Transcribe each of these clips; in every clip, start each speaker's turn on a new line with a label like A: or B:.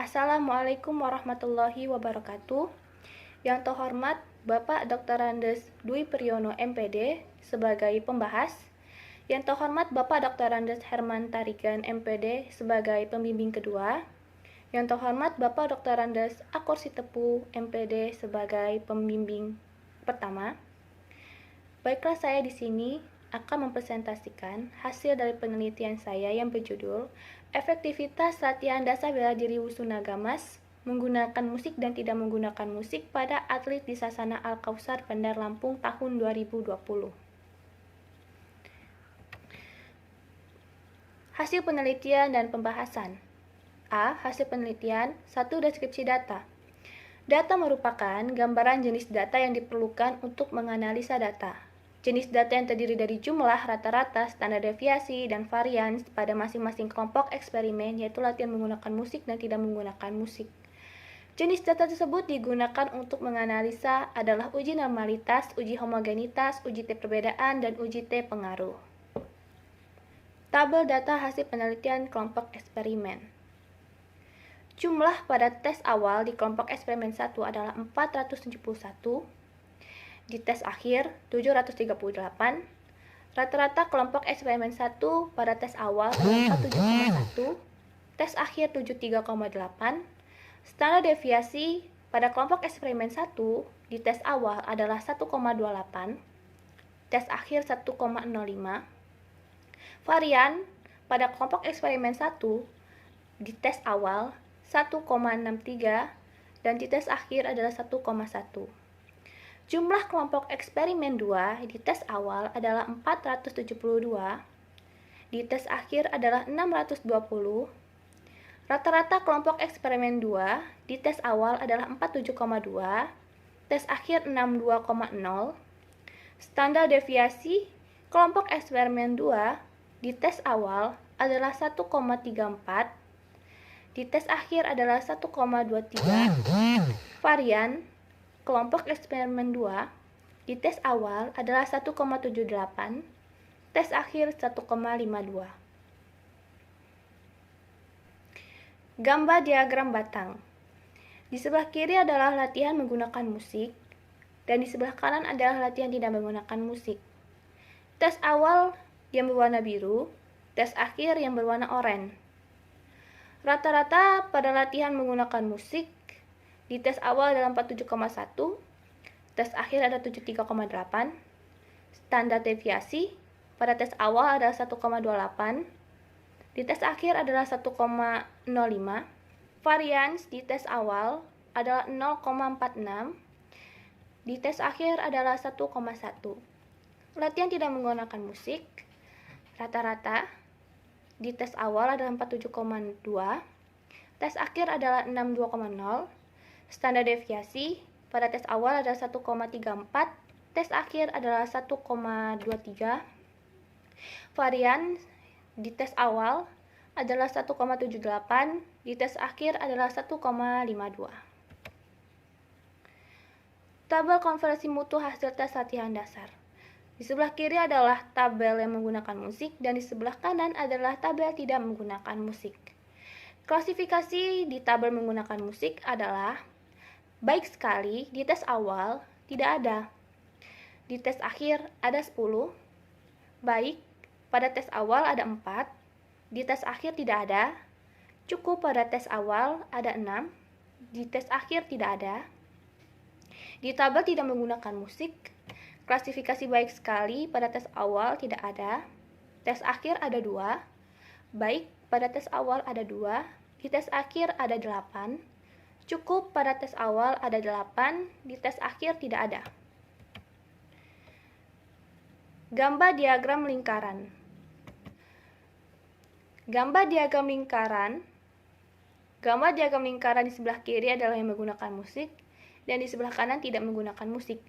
A: Assalamualaikum warahmatullahi wabarakatuh. Yang terhormat Bapak Dr. Andes Dwi Priyono MPD sebagai pembahas. Yang terhormat Bapak Dr. Andes Herman Tarigan MPD sebagai pembimbing kedua. Yang terhormat Bapak Dr. Andes Akor Sitepu MPD sebagai pembimbing pertama. Baiklah, saya di sini akan mempresentasikan hasil dari penelitian saya yang berjudul Efektivitas Latihan Dasar Bela Diri Wusu Nagamas menggunakan musik dan tidak menggunakan musik pada atlet di Sasana Al-Kausar Bandar Lampung tahun 2020. Hasil penelitian dan pembahasan. A. Hasil penelitian. 1. Deskripsi data. Data merupakan gambaran jenis data yang diperlukan untuk menganalisa data. Jenis data yang terdiri dari jumlah, rata-rata, standar deviasi, dan varians pada masing-masing kelompok eksperimen, yaitu latihan menggunakan musik dan tidak menggunakan musik. Jenis data tersebut digunakan untuk menganalisa adalah uji normalitas, uji homogenitas, uji T perbedaan, dan uji T pengaruh. Tabel data hasil penelitian kelompok eksperimen. Jumlah pada tes awal di kelompok eksperimen 1 adalah 471, di tes akhir 738, rata-rata kelompok eksperimen 1 pada tes awal adalah 47,1, tes akhir 73,8, standar deviasi pada kelompok eksperimen 1 di tes awal adalah 1,28, tes akhir 1,05, varian pada kelompok eksperimen 1 di tes awal 1,63 dan di tes akhir adalah 1,1. Jumlah kelompok eksperimen 2 di tes awal adalah 472, di tes akhir adalah 620. Rata-rata kelompok eksperimen 2 di tes awal adalah 47,2, tes akhir 62,0. Standar deviasi kelompok eksperimen 2 di tes awal adalah 1,34, di tes akhir adalah 1,23. Varian kelompok eksperimen 2 di tes awal adalah 1,78, tes akhir 1,52. Gambar diagram batang. Di sebelah kiri adalah latihan menggunakan musik, dan di sebelah kanan adalah latihan tidak menggunakan musik. Tes awal yang berwarna biru, tes akhir yang berwarna oranye. Rata-rata pada latihan menggunakan musik di tes awal adalah 47,1, tes akhir ada 73,8, standar deviasi pada tes awal adalah 1,28, di tes akhir adalah 1,05, varians di tes awal adalah 0,46, di tes akhir adalah 1,1. Latihan tidak menggunakan musik, rata-rata di tes awal adalah 47,2, tes akhir adalah 62,0, standar deviasi pada tes awal adalah 1,34, tes akhir adalah 1,23. Varian di tes awal adalah 1,78, di tes akhir adalah 1,52. Tabel konversi mutu hasil tes latihan dasar. Di sebelah kiri adalah tabel yang menggunakan musik dan di sebelah kanan adalah tabel tidak menggunakan musik. Klasifikasi di tabel menggunakan musik adalah baik sekali di tes awal tidak ada, di tes akhir ada 10, baik pada tes awal ada 4, di tes akhir tidak ada, cukup pada tes awal ada 6, di tes akhir tidak ada. Di tabel tidak menggunakan musik, klasifikasi baik sekali pada tes awal tidak ada, tes akhir ada 2, baik pada tes awal ada 2, di tes akhir ada 8, cukup pada tes awal ada 8, di tes akhir tidak ada. Gambar diagram lingkaran. Gambar diagram lingkaran di sebelah kiri adalah yang menggunakan musik dan di sebelah kanan tidak menggunakan musik.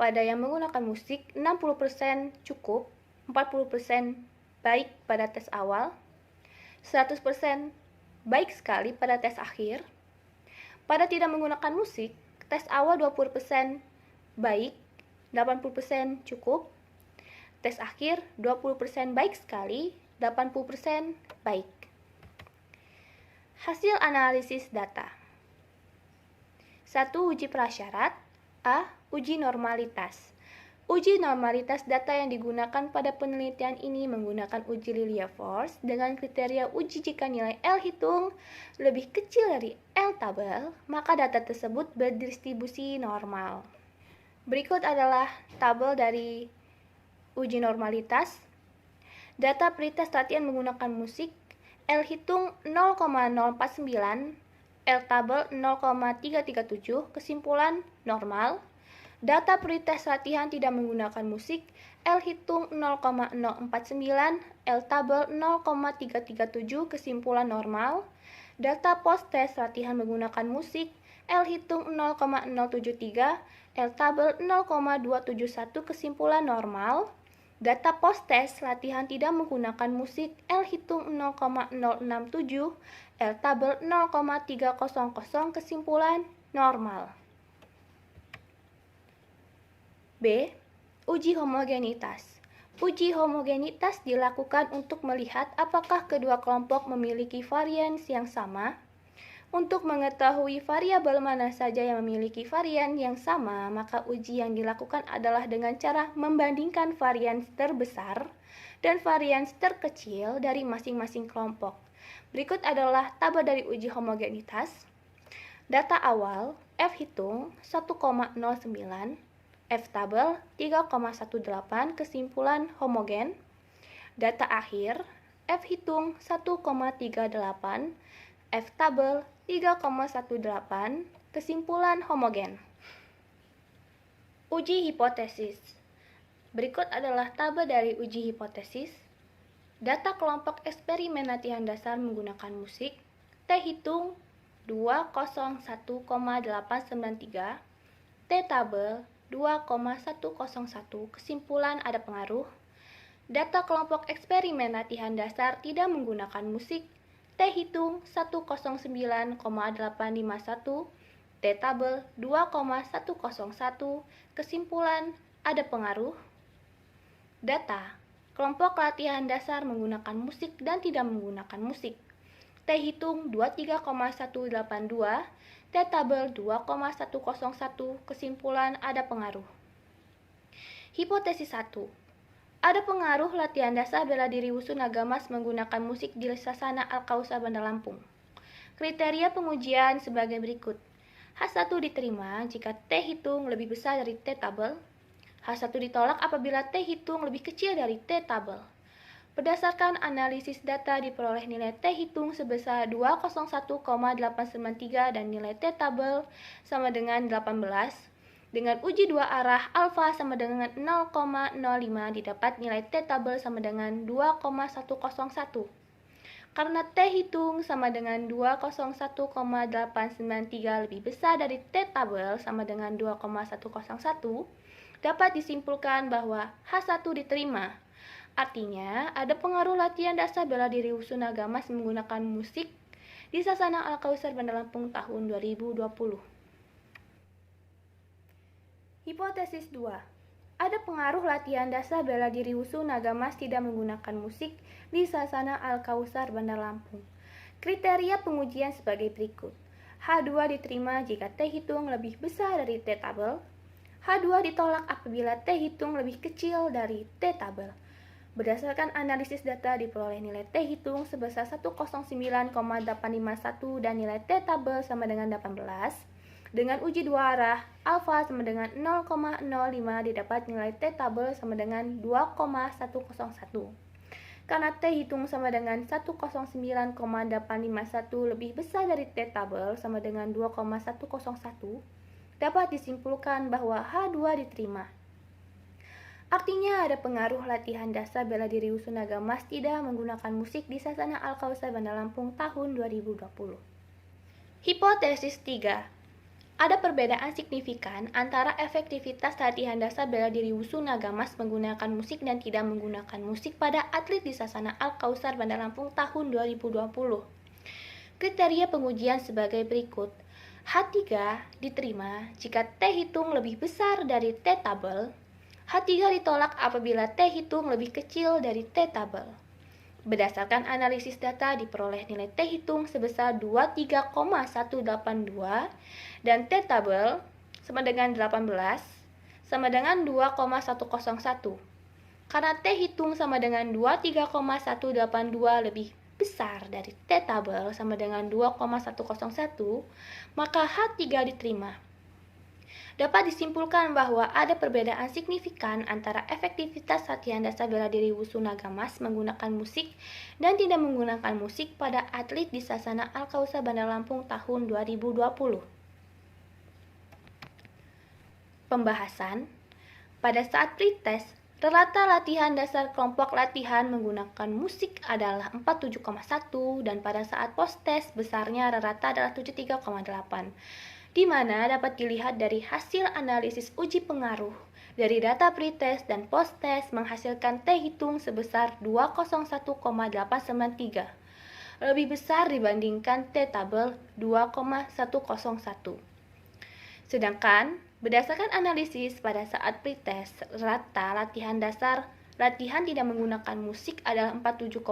A: Pada yang menggunakan musik, 60% cukup, 40% baik pada tes awal, 100% baik sekali pada tes akhir. Pada tidak menggunakan musik, tes awal 20% baik, 80% cukup. Tes akhir 20% baik sekali, 80% baik. Hasil analisis data. 1. Uji prasyarat. A. Uji normalitas. Uji normalitas data yang digunakan pada penelitian ini menggunakan uji Lilia-Force dengan kriteria uji jika nilai L hitung lebih kecil dari L tabel, maka data tersebut berdistribusi normal. Berikut adalah tabel dari uji normalitas. Data pretest latihan menggunakan musik, L hitung 0,049, L tabel 0,337, kesimpulan normal. Data pretest latihan tidak menggunakan musik, L hitung 0,049, L tabel 0,337, kesimpulan normal. Data post-test latihan menggunakan musik, L hitung 0,073, L tabel 0,271, kesimpulan normal. Data post-test latihan tidak menggunakan musik, L hitung 0,067, L tabel 0,300, kesimpulan normal. B. Uji homogenitas. Uji homogenitas dilakukan untuk melihat apakah kedua kelompok memiliki varians yang sama. Untuk mengetahui variabel mana saja yang memiliki varian yang sama, maka uji yang dilakukan adalah dengan cara membandingkan varians terbesar dan varians terkecil dari masing-masing kelompok. Berikut adalah tabel dari uji homogenitas. Data awal, F hitung 1,09, F tabel 3,18, kesimpulan homogen. Data akhir, F hitung 1,38, F tabel 3,18, kesimpulan homogen. Uji hipotesis. Berikut adalah tabel dari uji hipotesis. Data kelompok eksperimen latihan dasar menggunakan musik, T hitung 201,893, T tabel 2,101, kesimpulan ada pengaruh. Data kelompok eksperimen latihan dasar tidak menggunakan musik, T hitung 109,851, T tabel 2,101, kesimpulan ada pengaruh. Data kelompok latihan dasar menggunakan musik dan tidak menggunakan musik, T hitung 23,182, T tabel 2,101, kesimpulan ada pengaruh. Hipotesis 1. Ada pengaruh latihan dasar bela diri Wusu Nagamas menggunakan musik di Sasana Al-Kausar Bandar Lampung. Kriteria pengujian sebagai berikut. H1 diterima jika T hitung lebih besar dari T tabel. H1 ditolak apabila T hitung lebih kecil dari T tabel. Berdasarkan analisis data diperoleh nilai T hitung sebesar 201,893 dan nilai T tabel sama dengan 18. Dengan uji dua arah alfa sama dengan 0,05 didapat nilai T tabel sama dengan 2,101. Karena T hitung sama dengan 201,893 lebih besar dari T tabel sama dengan 2,101, dapat disimpulkan bahwa H1 diterima. Artinya, ada pengaruh latihan dasar bela diri Wusu Nagamas menggunakan musik di Sasana Al-Kausar Bandar Lampung tahun 2020. Hipotesis 2. Ada pengaruh latihan dasar bela diri Wusu Nagamas tidak menggunakan musik di Sasana Al-Kausar Bandar Lampung. Kriteria pengujian sebagai berikut. H2 diterima jika T hitung lebih besar dari T tabel. H2 ditolak apabila T hitung lebih kecil dari T tabel. Berdasarkan analisis data diperoleh nilai T hitung sebesar 109,851 dan nilai T tabel sama dengan 18. Dengan uji dua arah, alfa sama dengan 0,05 didapat nilai T tabel sama dengan 2,101. Karena T hitung sama dengan 109,851 lebih besar dari T tabel sama dengan 2,101, dapat disimpulkan bahwa H2 diterima. Artinya ada pengaruh latihan dasar bela diri Wusu Nagamas tidak menggunakan musik di Sasana Al-Kausar Bandar Lampung tahun 2020. Hipotesis 3. Ada perbedaan signifikan antara efektivitas latihan dasar bela diri Wusu Nagamas menggunakan musik dan tidak menggunakan musik pada atlet di Sasana Al-Kausar Bandar Lampung tahun 2020. Kriteria pengujian sebagai berikut. H3 diterima jika T hitung lebih besar dari T tabel. H3 ditolak apabila T hitung lebih kecil dari T tabel. Berdasarkan analisis data diperoleh nilai T hitung sebesar 23,182 dan T tabel sama dengan 18 sama dengan 2,101. Karena T hitung sama dengan 23,182 lebih besar dari T tabel sama dengan 2,101, maka H3 diterima. Dapat disimpulkan bahwa ada perbedaan signifikan antara efektivitas latihan dasar bela diri Wusu Nagamas menggunakan musik dan tidak menggunakan musik pada atlet di Sasana Al-Kausar Bandar Lampung tahun 2020. Pembahasan. Pada saat pretest, rata latihan dasar kelompok latihan menggunakan musik adalah 47,1 dan pada saat post-test besarnya rata adalah 73,8. Di mana dapat dilihat dari hasil analisis uji pengaruh dari data pretest dan post-test menghasilkan T hitung sebesar 201,893, lebih besar dibandingkan T tabel 2,101. Sedangkan berdasarkan analisis pada saat pretest, rata latihan dasar latihan tidak menggunakan musik adalah 47,2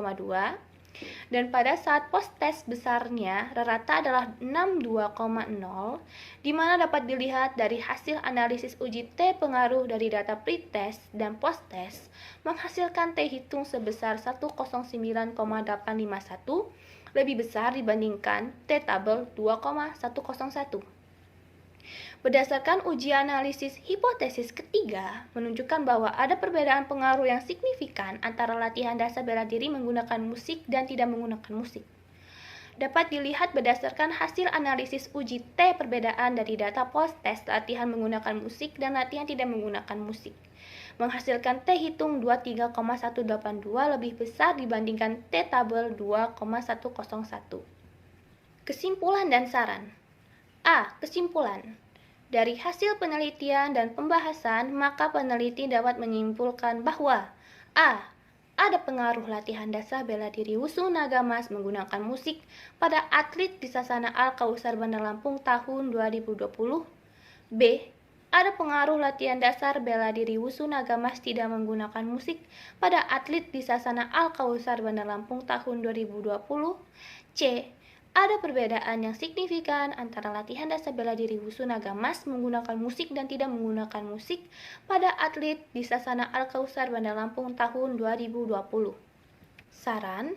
A: dan pada saat post-test besarnya rata adalah 62,0, di mana dapat dilihat dari hasil analisis uji T pengaruh dari data pretest dan post-test menghasilkan T hitung sebesar 109,851, lebih besar dibandingkan T tabel 2,101. Berdasarkan uji analisis hipotesis ketiga, menunjukkan bahwa ada perbedaan pengaruh yang signifikan antara latihan dasar bela diri menggunakan musik dan tidak menggunakan musik. Dapat dilihat berdasarkan hasil analisis uji T perbedaan dari data post-test latihan menggunakan musik dan latihan tidak menggunakan musik, menghasilkan T hitung 23,182 lebih besar dibandingkan T tabel 2,101. Kesimpulan dan saran. A. Kesimpulan. Dari hasil penelitian dan pembahasan, maka peneliti dapat menyimpulkan bahwa A. Ada pengaruh latihan dasar bela diri Wusu Nagamas menggunakan musik pada atlet di Sasana Al-Kausar Bandar Lampung tahun 2020. B. Ada pengaruh latihan dasar bela diri Wusu Nagamas tidak menggunakan musik pada atlet di Sasana Al-Kausar Bandar Lampung tahun 2020. C. Ada perbedaan yang signifikan antara latihan dasar bela diri Wusu Nagamas menggunakan musik dan tidak menggunakan musik pada atlet di Sasana Al-Kausar Bandar Lampung tahun 2020. Saran.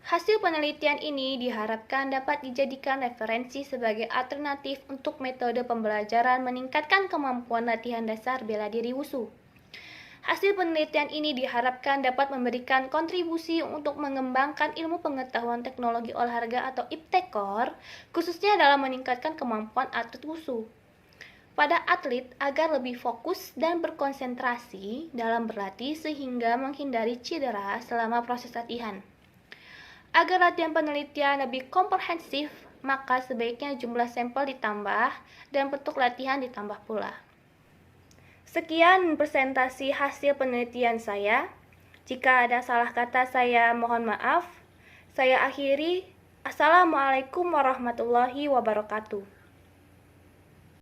A: Hasil penelitian ini diharapkan dapat dijadikan referensi sebagai alternatif untuk metode pembelajaran meningkatkan kemampuan latihan dasar bela diri Wusu. Hasil penelitian ini diharapkan dapat memberikan kontribusi untuk mengembangkan ilmu pengetahuan teknologi olahraga atau IPTEKOR, khususnya dalam meningkatkan kemampuan atlet Wusu pada atlet agar lebih fokus dan berkonsentrasi dalam berlatih sehingga menghindari cedera selama proses latihan. Agar latihan penelitian lebih komprehensif, maka sebaiknya jumlah sampel ditambah dan bentuk latihan ditambah pula. Sekian presentasi hasil penelitian saya. Jika ada salah kata saya mohon maaf. Saya akhiri. Assalamualaikum warahmatullahi wabarakatuh.